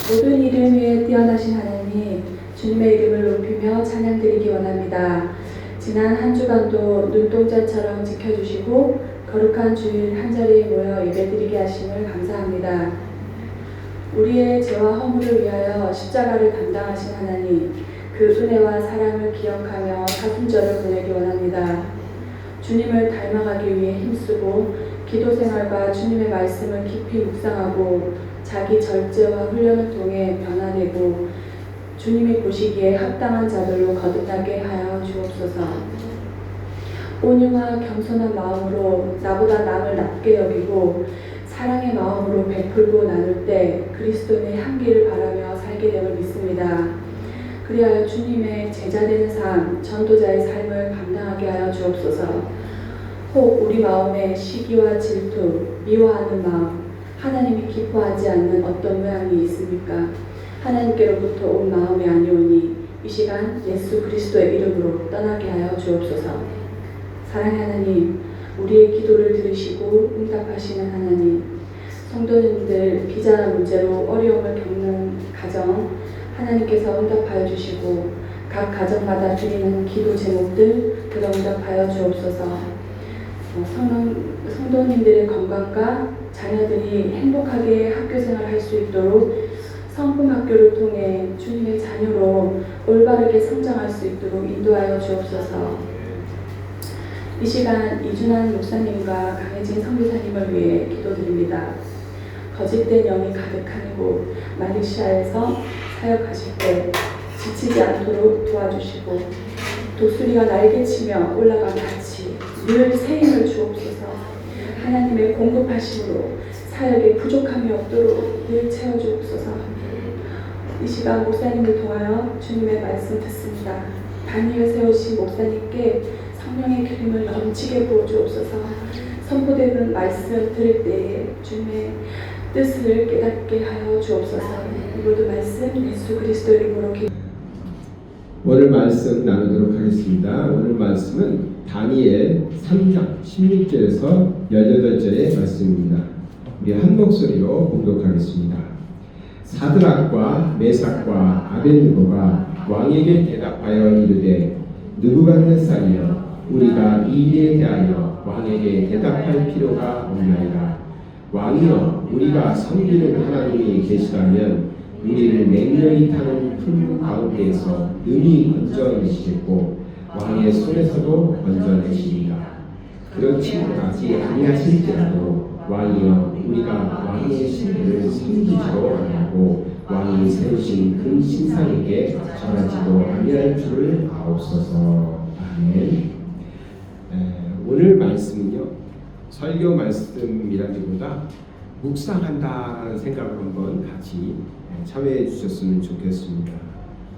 모든 이름 위에 뛰어나신 하나님, 주님의 이름을 높이며 찬양드리기 원합니다. 지난 한 주간도 눈동자처럼 지켜주시고 거룩한 주일 한자리에 모여 예배드리게 하심을 감사합니다. 우리의 죄와 허물을 위하여 십자가를 담당하신 하나님, 그 은혜와 사랑을 기억하며 사순절을 보내기 원합니다. 주님을 닮아가기 위해 힘쓰고 기도생활과 주님의 말씀을 깊이 묵상하고 자기 절제와 훈련을 통해 변화되고 주님이 보시기에 합당한 자들로 거듭나게 하여 주옵소서. 온유와 겸손한 마음으로 나보다 남을 낮게 여기고 사랑의 마음으로 베풀고 나눌 때 그리스도인의 향기를 바라며 살게 됨을 믿습니다. 그리하여 주님의 제자되는 삶, 전도자의 삶을 감당하게 하여 주옵소서. 혹 우리 마음에 시기와 질투, 미워하는 마음, 하나님이 기뻐하지 않는 어떤 모양이 있습니까? 하나님께로부터 온 마음이 아니오니 이 시간 예수 그리스도의 이름으로 떠나게 하여 주옵소서. 사랑의 하나님, 우리의 기도를 들으시고 응답하시는 하나님, 성도님들 비자나 문제로 어려움을 겪는 가정 하나님께서 응답하여 주시고 각 가정마다 드리는 기도 제목들 들어 응답하여 주옵소서. 성도님들의 건강과 자녀들이 행복하게 학교생활을 할 수 있도록 성품학교를 통해 주님의 자녀로 올바르게 성장할 수 있도록 인도하여 주옵소서. 이 시간 이준환 목사님과 강혜진 선교사님을 위해 기도드립니다. 거짓된 영이 가득한 곳 말레이시아에서 사역하실 때 지치지 않도록 도와주시고 독수리가 날개치며 올라간 같이 늘 새 힘을 주옵소서. 하나님의 공급하심으로 사역에 부족함이 없도록 늘 채워주옵소서. 이 시간 목사님을 통하여 주님의 말씀 듣습니다. 단위를 세우신 목사님께 성령의 기름을 넘치게 부어주옵소서. 선포되는 말씀 들을 때에 주님의 뜻을 깨닫게 하여 주옵소서. 이 모든 말씀 예수 그리스도 이름으로 오늘 말씀 나누도록 하겠습니다. 오늘 말씀은 다니엘 3장 16절에서 18절의 말씀입니다. 우리 한 목소리로 봉독하겠습니다. 사드락과 메삭과 아벳느고가 왕에게 대답하여 이르되 느부갓네살이여, 우리가 이 일에 대하여 왕에게 대답할 필요가 없나이다. 왕이여, 우리가 섬기는 하나님이 계시다면 우리를 맹렬히 타는 풀무 가운데에서 능히 건져내시겠고 왕의 손에서도 건져내시리라. 그렇지 아니하실지라도 왕이여, 우리가 왕의 신들을 섬기지도 아니하고 왕이 세우신 그 신상에게 절하지도 아니할 줄을 아옵소서. 아멘. 오늘 말씀은요, 설교 말씀이라기보다 묵상한다라는 생각을 한번 같이 참여해 주셨으면 좋겠습니다.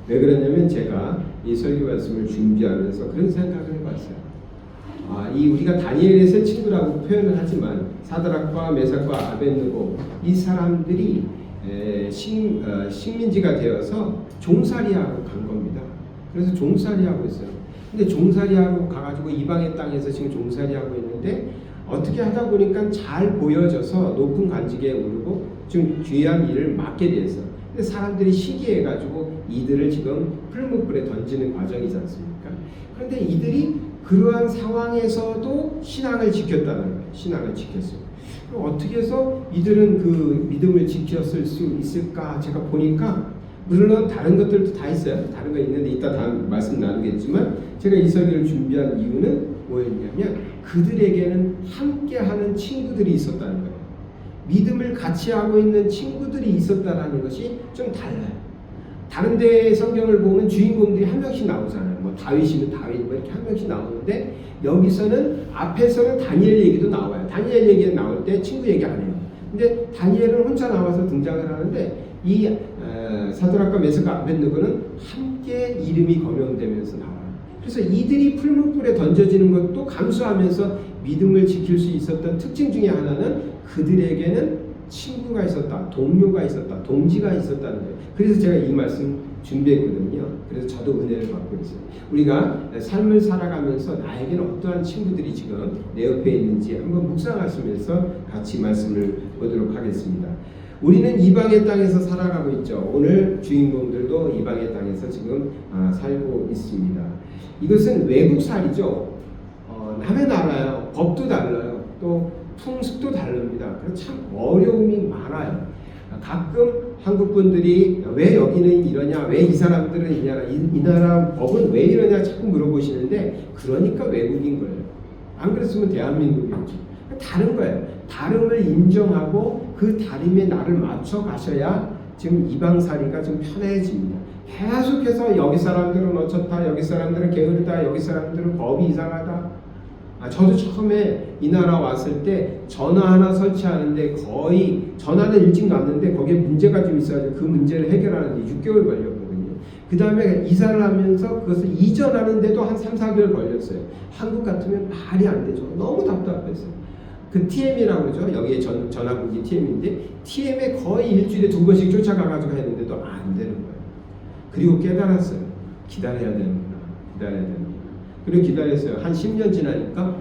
왜 그러냐면 제가 이 설교 말씀을 준비하면서 그런 생각을 해봤어요. 이 우리가 다니엘의 세 친구라고 표현을 하지만 사드락과 메삭과 아벳느고 이 사람들이 식민지가 되어서 종살이하고 간 겁니다. 그래서 종살이하고 있어요. 근데 종살이하고 가가지고 이방의 땅에서 지금 종살이하고 있는데 어떻게 하다 보니까 잘 보여져서 높은 관직에 오르고 지금 귀한 일을 맡게 돼서, 근데 사람들이 시기해가지고 이들을 지금 풀무불에 던지는 과정이지 않습니까? 그런데 이들이 그러한 상황에서도 신앙을 지켰다는 거예요. 신앙을 지켰어요. 그럼 어떻게 해서 이들은 그 믿음을 지켰을 수 있을까? 제가 보니까 물론 다른 것들도 다 있어요. 다른 거 있는데 이따 다음 말씀 나누겠지만 제가 이 설교를 준비한 이유는 뭐였냐면 그들에게는 함께하는 친구들이 있었다는 거예요. 믿음을 같이 하고 있는 친구들이 있었다는 것이 좀 달라요. 다른 데 성경을 보면 주인공들이 한 명씩 나오잖아요. 뭐 다윗이면 다윗 뭐 이렇게 한 명씩 나오는데 여기서는 앞에서는 다니엘 얘기도 나와요. 다니엘 얘기 나올 때 친구 얘기 안 해요. 근데 다니엘은 혼자 나와서 등장을 하는데 이 사드락과 메삭과 아벳느고는 함께 이름이 거명되면서 나와요. 그래서 이들이 풀무불에 던져지는 것도 감수하면서 믿음을 지킬 수 있었던 특징 중에 하나는 그들에게는 친구가 있었다, 동료가 있었다, 동지가 있었다는 거예요. 그래서 제가 이 말씀 준비했거든요. 그래서 저도 은혜를 받고 있어요. 우리가 삶을 살아가면서 나에게는 어떠한 친구들이 지금 내 옆에 있는지 한번 묵상하시면서 같이 말씀을 보도록 하겠습니다. 우리는 이방의 땅에서 살아가고 있죠. 오늘 주인공들도 이방의 땅에서 지금 살고 있습니다. 이것은 외국살이죠. 남의 나라요. 법도 달라요. 또 풍습도 다릅니다. 그래서 참 어려움이 많아요. 가끔 한국 분들이 왜 여기는 이러냐, 왜 이 사람들은 이러냐, 이 나라 법은 왜 이러냐 자꾸 물어보시는데 그러니까 외국인 거예요. 안 그랬으면 대한민국이었죠. 다른 거예요. 다름을 인정하고 그 다름에 나를 맞춰 가셔야 지금 이방살이가 좀 편해집니다. 계속해서 여기 사람들은 어쩌다, 여기 사람들은 게으르다, 여기 사람들은 법이 이상하다. 저도 처음에 이 나라 왔을 때 전화 하나 설치하는데 거의 전화는 일찍 났는데 거기에 문제가 좀 있어가지고 그 문제를 해결하는데 6개월 걸렸거든요. 그 다음에 이사를 하면서 그것을 이전하는데도 한 3, 4개월 걸렸어요. 한국 같으면 말이 안 되죠. 너무 답답했어요. 그 TM이라고 그러죠. 여기에 전화국이 TM인데 TM에 거의 일주일에 2번씩 쫓아가가지고 했는데도 안 되는 거예요. 그리고 깨달았어요. 기다려야 되는구나. 기다려야 되는구나. 그리고 기다렸어요. 한 10년 지나니까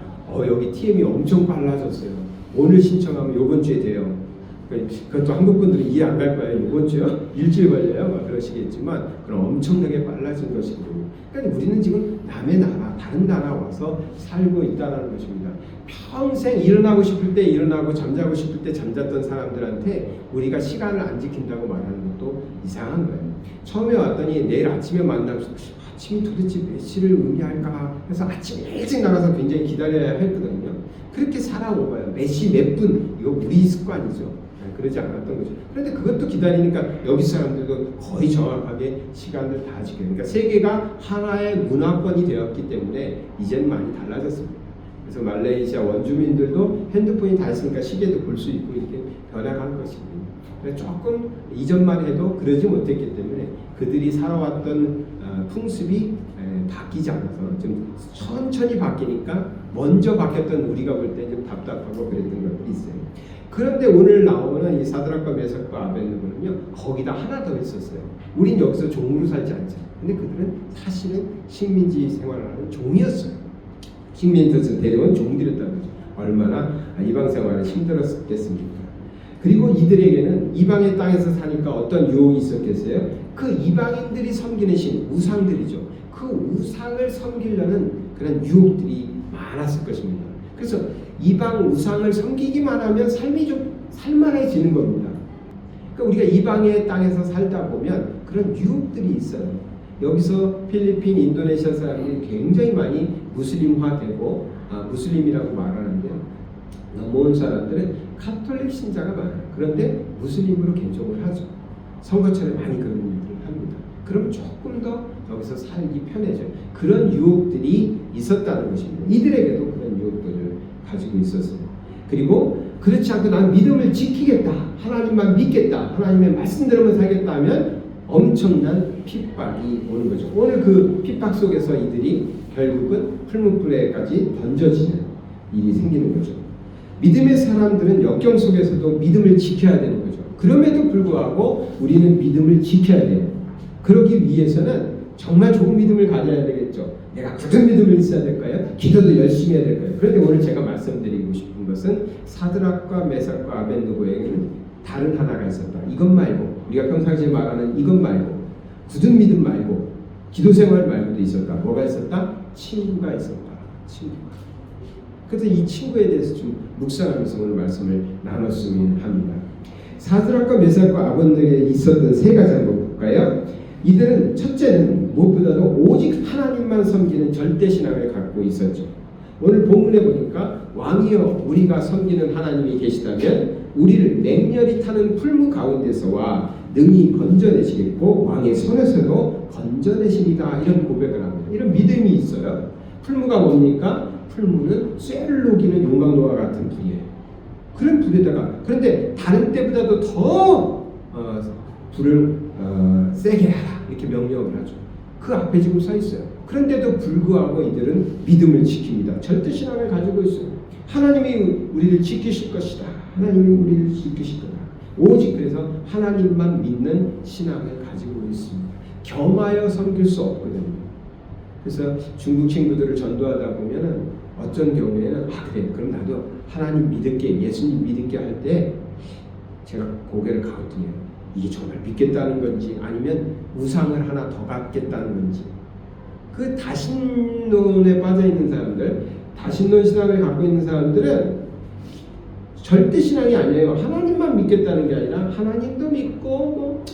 여기 TM이 엄청 빨라졌어요. 오늘 신청하면 이번 주에 돼요. 그것도 한국 분들은 이해 안 갈 거예요. 이번 주요? 일주일 걸려요? 막 그러시겠지만 그럼 엄청나게 빨라진 것이고, 그러니까 우리는 지금 남의 나라, 다른 나라 와서 살고 있다는 것입니다. 평생 일어나고 싶을 때 일어나고 잠자고 싶을 때 잠잤던 사람들한테 우리가 시간을 안 지킨다고 말하는 것도 이상한 거예요. 처음에 왔더니 내일 아침에 만나서 아침이 도대체 몇 시를 의미할까 해서 아침 일찍 나가서 굉장히 기다려야 했거든요. 그렇게 살아온 거예요. 몇 시 몇 분, 이거 우리 습관이죠. 그러지 않았던 거죠. 그런데 그것도 기다리니까 여기 사람들도 거의 정확하게 시간을 다 지켜요. 그러니까 세계가 하나의 문화권이 되었기 때문에 이제는 많이 달라졌습니다. 그래서 말레이시아 원주민들도 핸드폰이 다 있으니까 시계도 볼 수 있고 이렇게 변화한 것입니다. 조금 이전만 해도 그러지 못했기 때문에 그들이 살아왔던 풍습이 바뀌지 않아서 좀 천천히 바뀌니까 먼저 바뀌었던 우리가 볼 때 좀 답답하고 그랬던 것들이 있어요. 그런데 오늘 나오는 이 사드락과 메삭과 아벳느고는요, 거기다 하나 더 있었어요. 우린 여기서 종으로 살지 않죠. 근데 그들은 사실은 식민지 생활을 하는 종이었어요. 식민지에서 데려온 종들이었다는 거죠. 얼마나 이방 생활이 힘들었겠습니까? 그리고 이들에게는 이방의 땅에서 사니까 어떤 유혹이 있었겠어요? 그 이방인들이 섬기는 신, 우상들이죠. 그 우상을 섬기려는 그런 유혹들이 많았을 것입니다. 그래서 이방 우상을 섬기기만 하면 삶이 좀 살만해지는 겁니다. 그러니까 우리가 이방의 땅에서 살다 보면 그런 유혹들이 있어요. 여기서 필리핀, 인도네시아 사람들이 굉장히 많이 무슬림화되고 무슬림이라고 말하는데요. 넘어온 사람들은 카톨릭 신자가 많아요. 그런데 무슬림으로 개종을 하죠. 선거철에 많이 그런 일들을 합니다. 그럼 조금 더 여기서 살기 편해져요. 그런 유혹들이 있었다는 것입니다. 이들에게도 그런 유혹들을 가지고 있었어요. 그리고 그렇지 않고 난 믿음을 지키겠다, 하나님만 믿겠다, 하나님의 말씀대로만 살겠다 하면 엄청난 핍박이 오는 거죠. 오늘 그 핍박 속에서 이들이 결국은 풀무불에까지 던져지는 일이 생기는 거죠. 믿음의 사람들은 역경 속에서도 믿음을 지켜야 되는 거죠. 그럼에도 불구하고 우리는 믿음을 지켜야 돼요. 그러기 위해서는 정말 좋은 믿음을 가져야 되겠죠. 내가 굳은 믿음을 있어야 될까요? 기도도 열심히 해야 될까요? 그런데 오늘 제가 말씀드리고 싶은 것은 사드락과 메삭과 아벳느고에게는 다른 하나가 있었다. 이것 말고, 우리가 평상시에 말하는 이것 말고, 굳은 믿음 말고, 기도 생활 말고도 있었다. 뭐가 있었다? 친구가 있었다. 친구가. 그래서 이 친구에 대해서 좀 묵상하면서 오늘 말씀을 나눴으면 합니다. 사드락과 메삭과 아벳느고에 있었던 세 가지 한번 볼까요? 이들은 첫째는 무엇보다도 오직 하나님만 섬기는 절대신앙을 갖고 있었죠. 오늘 본문에 보니까 왕이여 우리가 섬기는 하나님이 계시다면 우리를 맹렬히 타는 풀무 가운데서와 능히 건져내시겠고 왕의 손에서도 건져내십니다. 이런 고백을 합니다. 이런 믿음이 있어요. 풀무가 뭡니까? 풀무는 쇠를 녹이는 용광로와 같은 불이에요. 그런 불에다가, 그런데 다른 때보다도 더 불을 세게 하라 이렇게 명령을 하죠. 그 앞에 지금 서 있어요. 그런데도 불구하고 이들은 믿음을 지킵니다. 절대신앙을 가지고 있어요. 하나님이 우리를 지키실 것이다. 하나님이 우리를 지키실 거다. 오직 그래서 하나님만 믿는 신앙을 가지고 있습니다. 겸하여 섬길 수 없거든요. 그래서 중국 친구들을 전도하다 보면은 어떤 경우에는 그래 그럼 나도 하나님 믿을게, 예수님 믿을게 할 때 제가 고개를 갸우뚱해요. 이게 정말 믿겠다는 건지 아니면 우상을 하나 더 갖겠다는 건지. 그 다신론에 빠져 있는 사람들, 다신론 신앙을 갖고 있는 사람들은 절대 신앙이 아니에요. 하나님만 믿겠다는 게 아니라 하나님도 믿고 뭐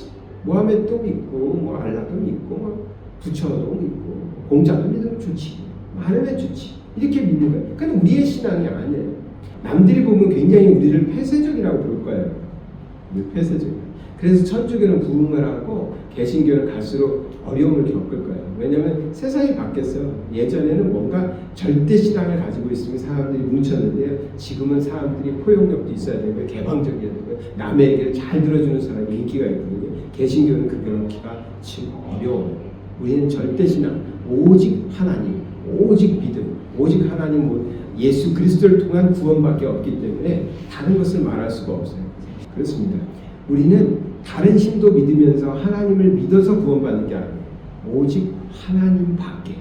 모하메도 믿고 뭐 알라도 믿고 뭐 부처도 믿고 공자도 믿으면 좋지, 하나면 좋지, 이렇게 믿는 거예요. 그건 우리의 신앙이 아니에요. 남들이 보면 굉장히 우리를 폐쇄적이라고 볼 거예요. 폐쇄적. 그래서 천주교는 부흥을 하고 개신교는 갈수록 어려움을 겪을 거예요. 왜냐하면 세상이 바뀌었어요. 예전에는 뭔가 절대 신앙을 가지고 있으면 사람들이 뭉쳤는데요. 지금은 사람들이 포용력도 있어야 되고 개방적이어야 되고 남의 얘기를 잘 들어주는 사람이 인기가 있거든요. 개신교는 그게 넣기가 지금 어려워요. 우리는 절대 신앙, 오직 하나님, 오직 믿음, 오직 하나님, 예수 그리스도를 통한 구원밖에 없기 때문에 다른 것을 말할 수가 없어요. 그렇습니다. 우리는 다른 신도 믿으면서 하나님을 믿어서 구원받는 게 아니에요. 오직 하나님밖에.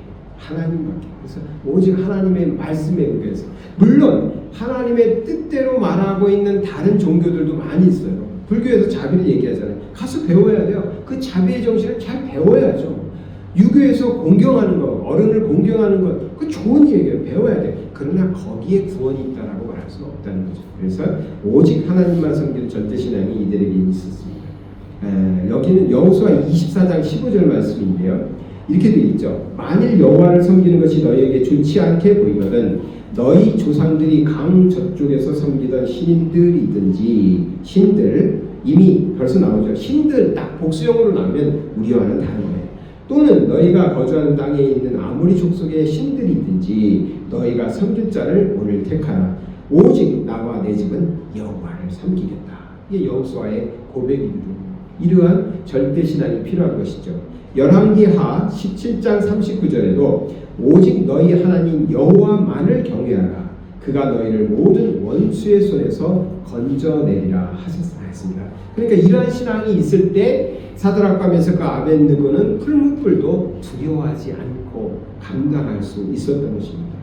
그래서 오직 하나님의 말씀에 의해서. 물론 하나님의 뜻대로 말하고 있는 다른 종교들도 많이 있어요. 불교에서 자비를 얘기하잖아요. 가서 배워야 돼요. 그 자비의 정신을 잘 배워야죠. 유교에서 공경하는 것, 어른을 공경하는 것, 그 좋은 얘기예요. 배워야 돼. 그러나 거기에 구원이 있다라고 말할 수는 없다는 거죠. 그래서 오직 하나님만 섬기는 절대신앙이 이들에게 있었습니다. 여기는 여호수아 24장 15절 말씀인데요. 이렇게 되어 있죠. 만일 여호와를 섬기는 것이 너희에게 좋지 않게 보이거든 너희 조상들이 강 저쪽에서 섬기던 신들이든지 신들, 이미 벌써 나오죠. 신들 딱 복수형으로 나오면 우리와는 다른 거예요. 또는 너희가 거주하는 땅에 있는 아무리 족속의 신들이든지 너희가 섬길 자를 오늘 택하라. 오직 나와 내 집은 여호와를 섬기겠다. 이게 여호수아의 고백입니다. 이러한 절대신앙이 필요한 것이죠. 열왕기하 17장 39절에도 오직 너희 하나님 여호와만을 경외하라. 그가 너희를 모든 원수의 손에서 건져내리라 하셨습니다. 그러니까 이러한 신앙이 있을 때 사드락과 메삭과 아벳느고는 풀무불도 두려워하지 않고 감당할 수 있었던 것입니다.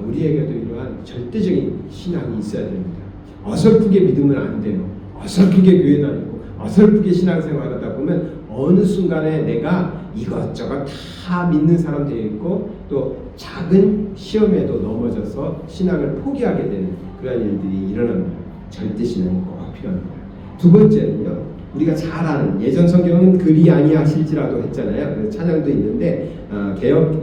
우리에게도 이러한 절대적인 신앙이 있어야 됩니다. 어설프게 믿으면 안 돼요. 어설프게 교회 다니고 어설프게 신앙생활하다 보면 어느 순간에 내가 이것저것 다 믿는 사람 되어 있고 또 작은 시험에도 넘어져서 신앙을 포기하게 되는 그런 일들이 일어납니다. 절대신앙이 꼭 필요합니다. 두 번째는요. 우리가 잘 아는 예전 성경은 그리 아니하실지라도 했잖아요. 그래서 찬양도 있는데 개역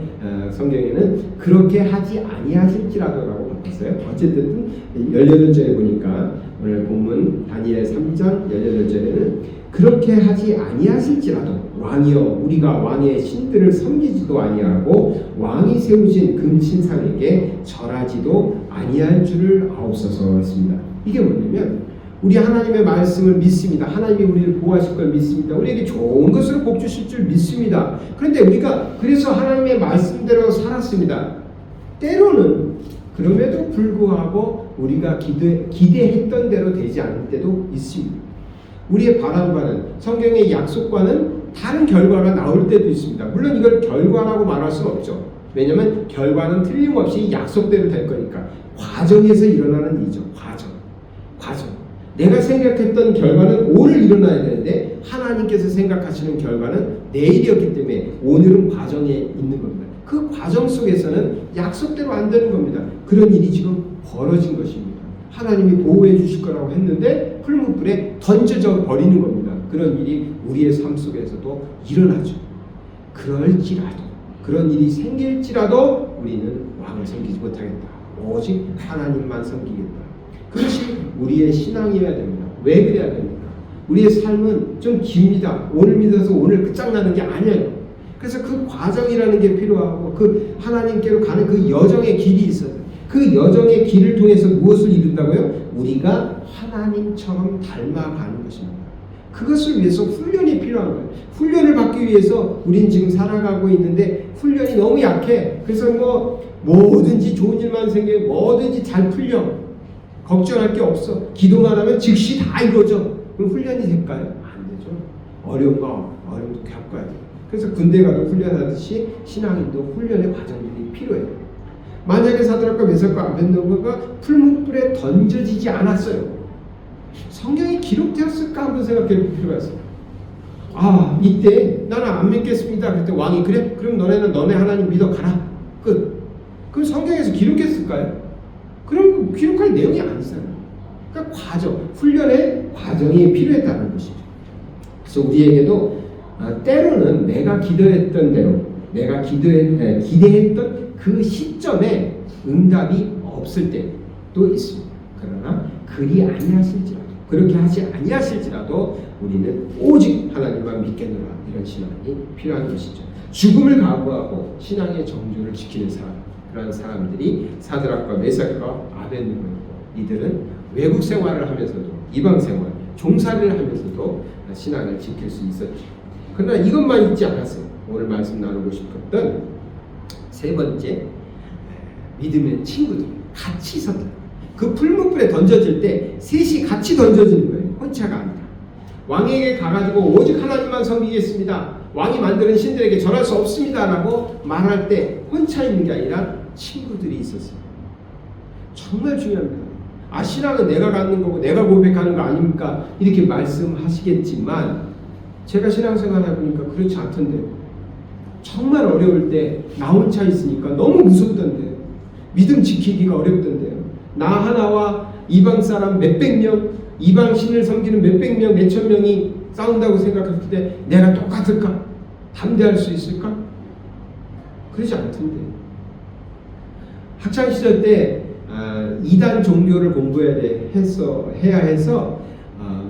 성경에는 그렇게 하지 아니하실지라도라고 바꿨어요. 어쨌든 18절에 보니까 오늘 본문 다니엘 3장 18절에는 그렇게 하지 아니하실지라도 왕이여 우리가 왕의 신들을 섬기지도 아니하고 왕이 세우신 금신상에게 절하지도 아니할 줄을 아옵소서 했습니다. 이게 뭐냐면 우리 하나님의 말씀을 믿습니다. 하나님이 우리를 보호하실 걸 믿습니다. 우리에게 좋은 것을 복 주실 줄 믿습니다. 그런데 우리가 그래서 하나님의 말씀대로 살았습니다. 때로는 그럼에도 불구하고 우리가 기대했던 대로 되지 않을 때도 있습니다. 우리의 바람과는 성경의 약속과는 다른 결과가 나올 때도 있습니다. 물론 이걸 결과라고 말할 수는 없죠. 왜냐하면 결과는 틀림없이 약속대로 될 거니까 과정에서 일어나는 일이죠. 과정. 내가 생각했던 결과는 오늘 일어나야 되는데 하나님께서 생각하시는 결과는 내일이었기 때문에 오늘은 과정에 있는 겁니다. 그 과정 속에서는 약속대로 안 되는 겁니다. 그런 일이 지금 벌어진 것입니다. 하나님이 보호해 주실 거라고 했는데 풀무불에 던져져 버리는 겁니다. 그런 일이 우리의 삶 속에서도 일어나죠. 그런 일이 생길지라도 우리는 왕을 섬기지 못하겠다. 오직 하나님만 섬기겠다. 그것이 우리의 신앙이어야 됩니다. 왜 그래야 됩니까? 우리의 삶은 좀 깁니다. 오늘 믿어서 오늘 끝장나는 게 아니에요. 그래서 그 과정이라는 게 필요하고 그 하나님께로 가는 그 여정의 길이 있어요. 그 여정의 길을 통해서 무엇을 이룬다고요? 우리가 하나님처럼 닮아가는 것입니다. 그것을 위해서 훈련이 필요한 거예요. 훈련을 받기 위해서 우린 지금 살아가고 있는데 훈련이 너무 약해. 그래서 뭐든지 좋은 일만 생기고 뭐든지 잘 풀려. 걱정할 게 없어. 기도만 하면 즉시 다 이루어져. 그럼 훈련이 될까요? 안 되죠. 어려움도 겪어야 돼요. 그래서 군대 가도 훈련하듯이 신앙인도 훈련의 과정들이 필요해요. 만약에 사드락과 메삭과 아벳느고가 풀무불에 던져지지 않았어요. 성경에 기록되었을까 한번 생각해 볼 필요가 있어요. 아, 이때 나는 안 믿겠습니다. 그때 왕이 그래? 그럼 너네는 너네 하나님 믿어 가라. 끝. 그럼 성경에서 기록했을까요? 그럼 기록할 내용이 아니잖아요. 그러니까 훈련의 과정이 필요했다는 것이죠. 그래서 우리에게도 때로는 내가 기도했던 대로, 내가 기대했던 그 시점에 응답이 없을 때도 있습니다. 그러나 그렇게 하지 아니하실지라도 우리는 오직 하나님만 믿겠노라, 이런 신앙이 필요한 것이죠. 죽음을 각오하고 신앙의 정주를 지키는 사람, 그런 사람들이 사드락과 메삭과 아벳느고였고, 이들은 외국 생활을 하면서도, 이방 생활, 종살이를 하면서도 신앙을 지킬 수 있었죠. 그러나 이것만 있지 않았어요. 오늘 말씀 나누고 싶었던 세 번째, 믿음의 친구들 같이 있었다. 그 풀무불에 던져질 때 셋이 같이 던져지는 거예요. 혼자가 아니라. 왕에게 가가지고 오직 하나님만 섬기겠습니다, 왕이 만드는 신들에게 절할 수 없습니다 라고 말할 때 혼자 있는 게 아니라 친구들이 있었어요. 정말 중요합니다. 신앙은 내가 갖는 거고 내가 고백하는 거 아닙니까? 이렇게 말씀하시겠지만 제가 신앙생활 해보니까 그렇지 않던데요. 정말 어려울 때 나 혼자 있으니까 너무 무섭던데요. 믿음 지키기가 어렵던데요. 나 하나와 이방 사람 몇백 명, 이방 신을 섬기는 몇백 명, 몇천 명이 싸운다고 생각했을 때 내가 똑같을까? 담대할 수 있을까? 그러지 않던데. 학창시절 때 이단 종교를 공부해야 해서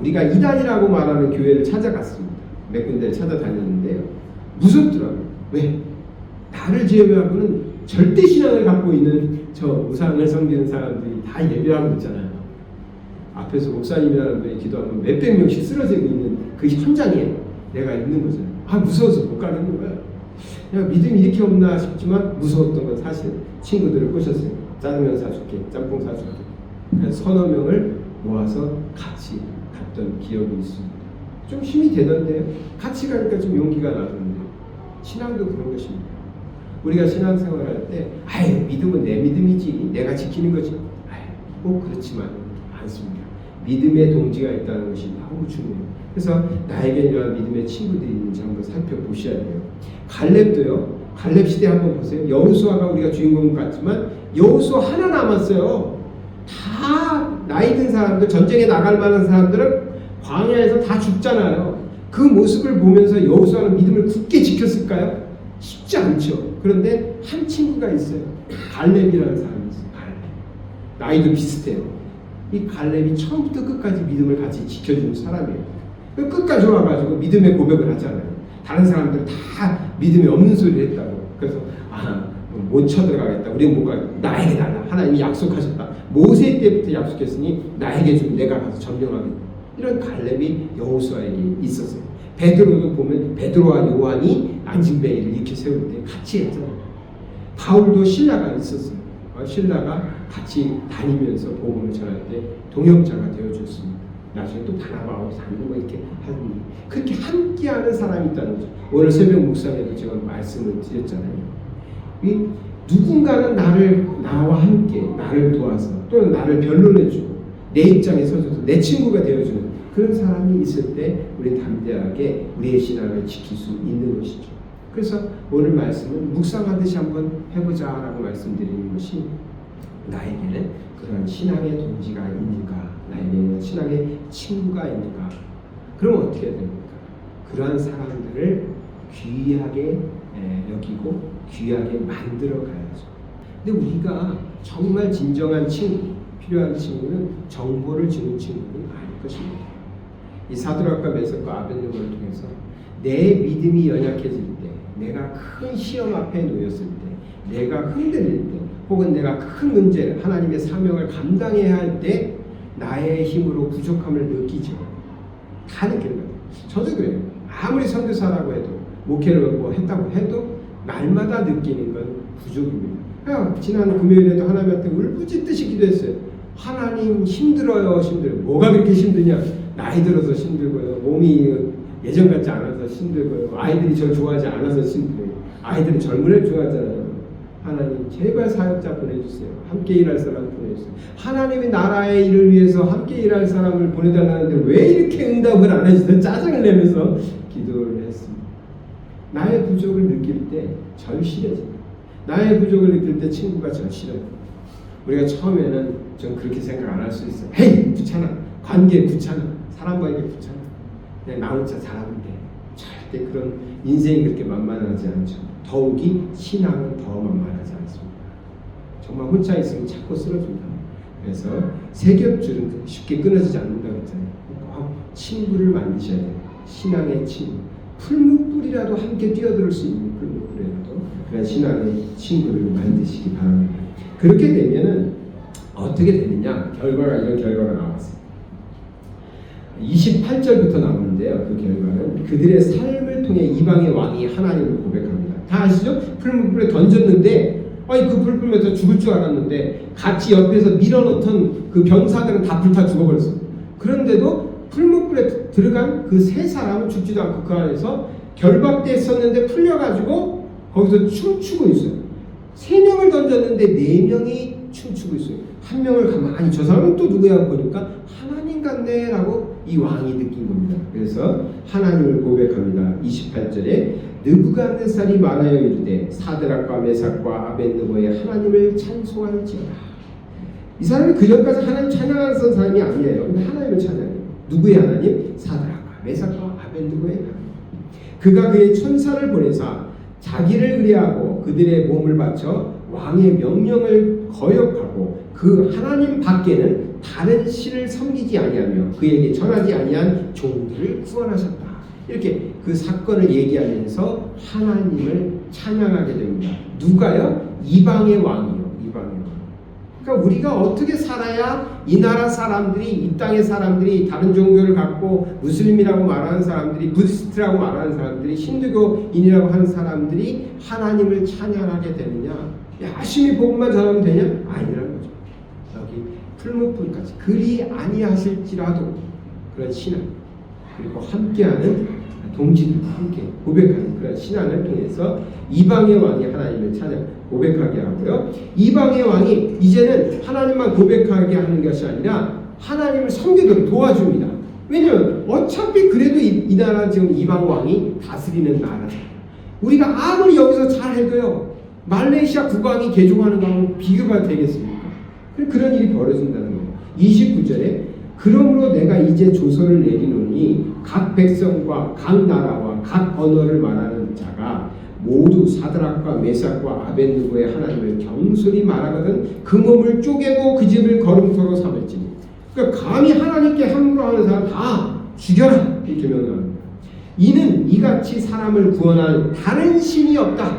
우리가 이단이라고 말하는 교회를 찾아갔습니다. 몇 군데를 찾아다녔는데요. 무섭더라고요. 왜? 나를 제외하고는 절대 신앙을 갖고 있는 저 우상을 섬기는 사람들이 다 예배하고 있잖아요. 앞에서 목사님이라는 분이 기도하면 몇백 명씩 쓰러지고 있는 그 현장에 내가 있는 거잖아요. 무서워서 못 가겠는 거야. 그냥 믿음이 이렇게 없나 싶지만 무서웠던 건 사실. 친구들을 꼬셨어요. 짜장면 사줄게, 짬뽕 사줄게. 그래서 서너 명을 모아서 같이 갔던 기억이 있습니다. 좀 힘이 되던데요. 같이 가니까 좀 용기가 나던데. 신앙도 그런 것입니다. 우리가 신앙생활할 때 믿음은 내 믿음이지, 내가 지키는 거지. 꼭 그렇지만 않습니다. 믿음의 동지가 있다는 것이 너무 중요해요. 그래서 나에게 이러한 믿음의 친구들이 있는지 한번 살펴보셔야 돼요. 갈렙도요. 갈렙 시대 한번 보세요. 여호수아가 우리가 주인공 같지만 여호수아 하나 남았어요. 다 나이 든 사람들, 전쟁에 나갈 만한 사람들은 광야에서 다 죽잖아요. 그 모습을 보면서 여호수아는 믿음을 굳게 지켰을까요? 쉽지 않죠. 그런데 한 친구가 있어요. 갈렙이라는 사람이 있어요. 갈렙. 나이도 비슷해요. 이 갈렙이 처음부터 끝까지 믿음을 같이 지켜주는 사람이에요. 끝까지 와가지고 믿음의 고백을 하잖아요. 다른 사람들은 다 믿음이 없는 소리를 했다고. 그래서 못 쳐들어가겠다. 우리는 못 가겠다. 나에게 달라. 하나님이 약속하셨다. 모세 때부터 약속했으니 나에게 좀 내가 가서 점령하겠다. 이런 갈렙이 여호수아에게 있었어요. 베드로도 보면 베드로와 요한이 안진뱅이를 이렇게 세울 때 같이 했잖아요. 바울도 신라가 있었어요. 신라가 같이 다니면서 복음을 전할 때 동역자가 되어줬습니다. 나중에 또 바나바하고 다니고 이렇게 하는, 그렇게 함께하는 사람이 있다는 거죠. 오늘 새벽 묵상에도 제가 말씀을 드렸잖아요. 이 누군가는 나와 함께 나를 도와서 또는 나를 변론해주고 내 입장에 서줘서 내 친구가 되어주는 그런 사람이 있을 때 우리는 담대하게 우리의 신앙을 지킬 수 있는 것이죠. 그래서 오늘 말씀은 묵상하듯이 한번 해보자라고 말씀드리는 것이, 나에게는 그런 신앙의 동지가 있는가, 나에게는 신앙의 친구가 있는가. 그럼 어떻게 해야 됩니까? 그러한 사람들을 귀하게 여기고 귀하게 만들어 가야죠. 근데 우리가 정말 진정한 친구, 필요한 친구는 정보를 주는 친구는 아닐 것입니다. 이 사드락과 메삭과 아벳느고를 통해서 내 믿음이 연약해질 때, 내가 큰 시험 앞에 놓였을 때, 내가 흔들릴 때, 혹은 내가 큰 문제, 하나님의 사명을 감당해야 할 때 나의 힘으로 부족함을 느끼죠. 다 느끼는 거예요. 저도 그래요. 아무리 선교사라고 해도, 목회를 뭐 했다고 해도 날마다 느끼는 건 부족입니다. 지난 금요일에도 하나님한테 울부짖듯이 기도했어요. 하나님 힘들어요. 뭐가 그렇게 힘드냐? 나이 들어서 힘들고요. 몸이 예전 같지 않아서 힘들고요. 아이들이 저 좋아하지 않아서 힘들어요. 아이들은 젊은 애 좋아하잖아요. 하나님 제발 사역자 보내주세요. 함께 일할 사람 보내주세요. 하나님의 나라의 일을 위해서 함께 일할 사람을 보내달라는데 왜 이렇게 응답을 안 하시나 짜증을 내면서 기도를 했습니다. 나의 부족을 느낄 때 절실해집니다. 나의 부족을 느낄 때 친구가 절실해집니다. 우리가 처음에는 좀 그렇게 생각 안 할 수 있어요. 헤이 귀찮아, 관계 귀찮아, 사람 관계 귀찮아, 그냥 나 혼자 잘하면 돼. 절대 그런 인생이 그렇게 만만하지 않죠. 더욱이 신앙은 더 만만하지 않습니다. 정말 혼자 있으면 자꾸 쓰러집니다. 그래서 세겹줄은 쉽게 끊어지지 않는다고 했잖아요. 꼭 친구를 만드셔야 돼요. 신앙의 친구. 풀무불이라도 함께 뛰어들 수 있는 풀무불이라도 그런 신앙의 친구를 만드시기 바랍니다. 그렇게 되면은 어떻게 되느냐? 결과가 이런 결과가 나왔어요. 28절부터 나오는데요. 그 결과는 그들의 삶을 통해 이방의 왕이 하나님을 고백합니다. 다 아시죠? 풀무불에 던졌는데 그 불불면서 죽을 줄 알았는데 같이 옆에서 밀어넣던 그 병사들은 다 불타 죽어버렸어요. 그런데도 풀무불에 들어간 그 세 사람은 죽지도 않고 그 안에서 결박됐었는데 풀려가지고 거기서 춤추고 있어요. 3명을 던졌는데 4명이 춤추고 있어요. 한 명을 가만히 저 사람은 또 누구야 보니까 하나님 같네 라고 이 왕이 느낀 겁니다. 그래서 하나님을 고백합니다. 28절에 느부갓네살이 말하여 이르되 사드락과 메삭과 아벳느고의 하나님을 찬송할지어다. 이 사람은 그전까지 하나님 찬양하던 사람이 아니에요. 근데 하나님을 찬양해요. 누구의 하나님? 사드락과 메삭과 아벳느고의 하나님. 그가 그의 천사를 보내사 자기를 의뢰하고 그들의 몸을 바쳐 왕의 명령을 거역하고 그 하나님 밖에는 다른 신을 섬기지 아니하며 그에게 전하지 아니한 종들을 구원하셨다. 이렇게 그 사건을 얘기하면서 하나님을 찬양하게 됩니다. 누가요? 이방의 왕이요. 이방의 왕. 그러니까 우리가 어떻게 살아야 이 나라 사람들이, 이 땅의 사람들이, 다른 종교를 갖고 무슬림이라고 말하는 사람들이, 부디스트라고 말하는 사람들이, 힌두교인이라고 하는 사람들이 하나님을 찬양하게 되느냐? 열심히 복음만 전하면 되냐? 아니라는 거죠. 여기 풀무불까지 그리 아니하실지라도 그런 신앙, 그리고 함께하는 동지들과 함께 고백하는 그런 신앙을 통해서 이방의 왕이 하나님을 찬양 고백하게 하고요. 이방의 왕이 이제는 하나님만 고백하게 하는 것이 아니라 하나님을 섬기도록 도와줍니다. 왜냐하면 어차피 그래도 이 나라 지금 이방 왕이 다스리는 나라죠. 우리가 아무리 여기서 잘해도요, 말레이시아 국왕이 개종하는 거하고 비교가 되겠습니까? 그런 일이 벌어진다는 거예요. 29절에 그러므로 내가 이제 조서를 내리노니 각 백성과 각 나라와 각 언어를 말하는 자가 모두 사드락과 메삭과 아벳느고의 하나님을 경솔히 말하거든 그 몸을 쪼개고 그 집을 거름토로 삼을지니. 그러니까 감히 하나님께 함부로 하는 사람 다 죽여라 이렇게 명령합니다. 이는 이같이 사람을 구원할 다른 신이 없다.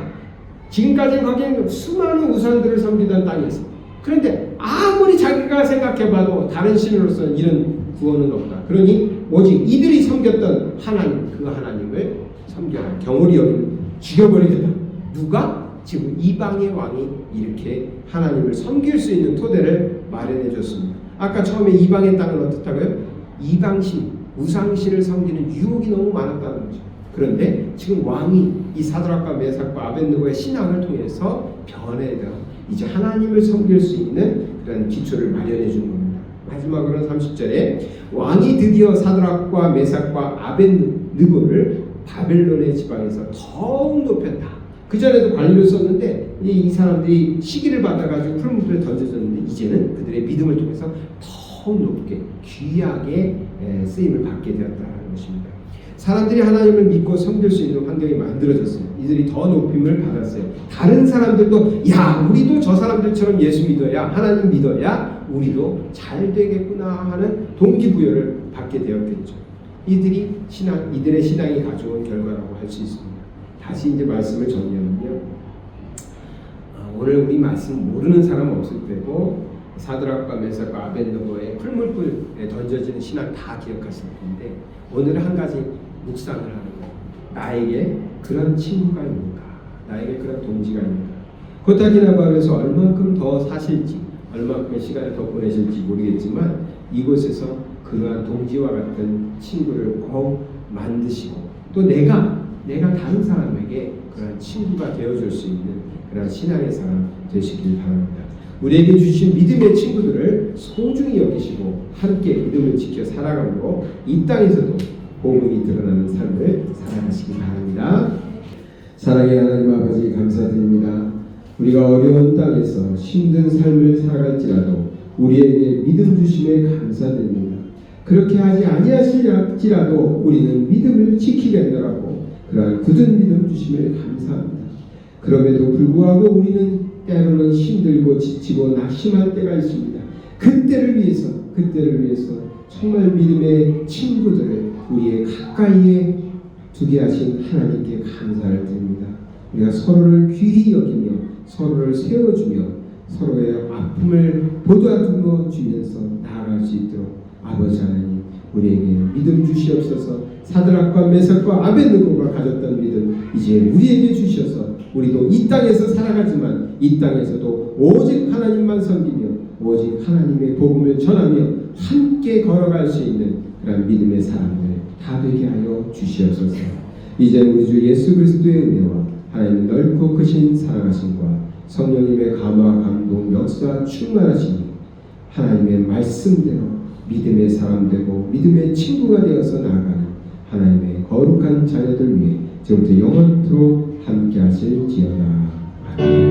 지금까지 거기에 수많은 우상들을 섬기던 땅이었어. 그런데 아무리 자기가 생각해봐도 다른 신으로서는 이런 구원은 없다. 그러니 오직 이들이 섬겼던 하나님, 그 하나님을 섬겨라. 경홀히 여기는 죽여버리겠다. 누가? 지금 이방의 왕이 이렇게 하나님을 섬길 수 있는 토대를 마련해 줬습니다. 아까 처음에 이방의 땅은 어떻다고요? 이방신, 우상신을 섬기는 유혹이 너무 많았다는 거죠. 그런데 지금 왕이 이 사드락과 메삭과 아벳느고의 신앙을 통해서 변해서 이제 하나님을 섬길 수 있는 그런 기초를 마련해 주는 겁니다. 마지막으로는 30절에 왕이 드디어 사드락과 메삭과 아벳느고를 바벨론의 지방에서 더욱 높였다. 그전에도 관리를 썼는데 이 사람들이 시기를 받아가지고 풀무불에 던져졌는데 이제는 그들의 믿음을 통해서 더욱 높게 귀하게 쓰임을 받게 되었다는 것입니다. 사람들이 하나님을 믿고 섬길 수 있는 환경이 만들어졌어요. 이들이 더 높임을 받았어요. 다른 사람들도 야 우리도 저 사람들처럼 예수 믿어야 하나님 믿어야 우리도 잘 되겠구나 하는 동기부여를 받게 되었겠죠. 이들의 신앙이 가져온 결과라고 할 수 있습니다. 다시 이제 말씀을 정리하면요. 오늘 우리 말씀 모르는 사람 없을 때고 사드락과 메삭과 아벳느고의 풀무불에 던져지는 신앙 다 기억하실 텐데 오늘은 한 가지 묵상을 하는 거예요. 나에게 그런 친구가 있는가? 나에게 그런 동지가 있는가? 코타키나바루에서 얼만큼 더 사실지 얼만큼의 시간을 더 보내실지 모르겠지만 이곳에서 그러한 동지와 같은 친구를 꼭 만드시고 또 내가 다른 사람에게 그런 친구가 되어줄 수 있는 그런 신앙의 사람 되시길 바랍니다. 우리에게 주신 믿음의 친구들을 소중히 여기시고 함께 믿음을 지켜 살아감으로 이 땅에서도 복음이 드러나는 삶을 살아가시기 바랍니다. 사랑의 하나님 아버지 감사드립니다. 우리가 어려운 땅에서 힘든 삶을 살아갈지라도 우리에게 믿음 주심에 감사드립니다. 그렇게 하지 아니하실지라도 우리는 믿음을 지키겠노라고 그러한 굳은 믿음 주심에 감사합니다. 그럼에도 불구하고 우리는 때로는 힘들고 지치고 낙심할 때가 있습니다. 그때를 위해서 정말 믿음의 친구들을 우리의 가까이에 두게 하신 하나님께 감사를 드립니다. 우리가 서로를 귀히 여기며 서로를 세워주며 서로의 아픔을 보다듬어 주면서 나아갈 수 있도록 아버지 하나님 우리에게 믿음 주시옵소서. 사드락과 메삭과 아벳느고가 가졌던 믿음 이제 우리에게 주셔서 우리도 이 땅에서 살아가지만 이 땅에서도 오직 하나님만 섬기며 오직 하나님의 복음을 전하며 함께 걸어갈 수 있는 그런 믿음의 사람들 다 되게 하여 주시옵소서. 이제 우리 주 예수 그리스도의 은혜와 하나님의 넓고 크신 사랑하심과 성령님의 감화 감동 역사 충만하시니 하나님의 말씀대로 믿음의 사람 되고 믿음의 친구가 되어서 나아가는 하나님의 거룩한 자녀들 위해 지금부터 영원토록 함께 하실지어다. 아멘.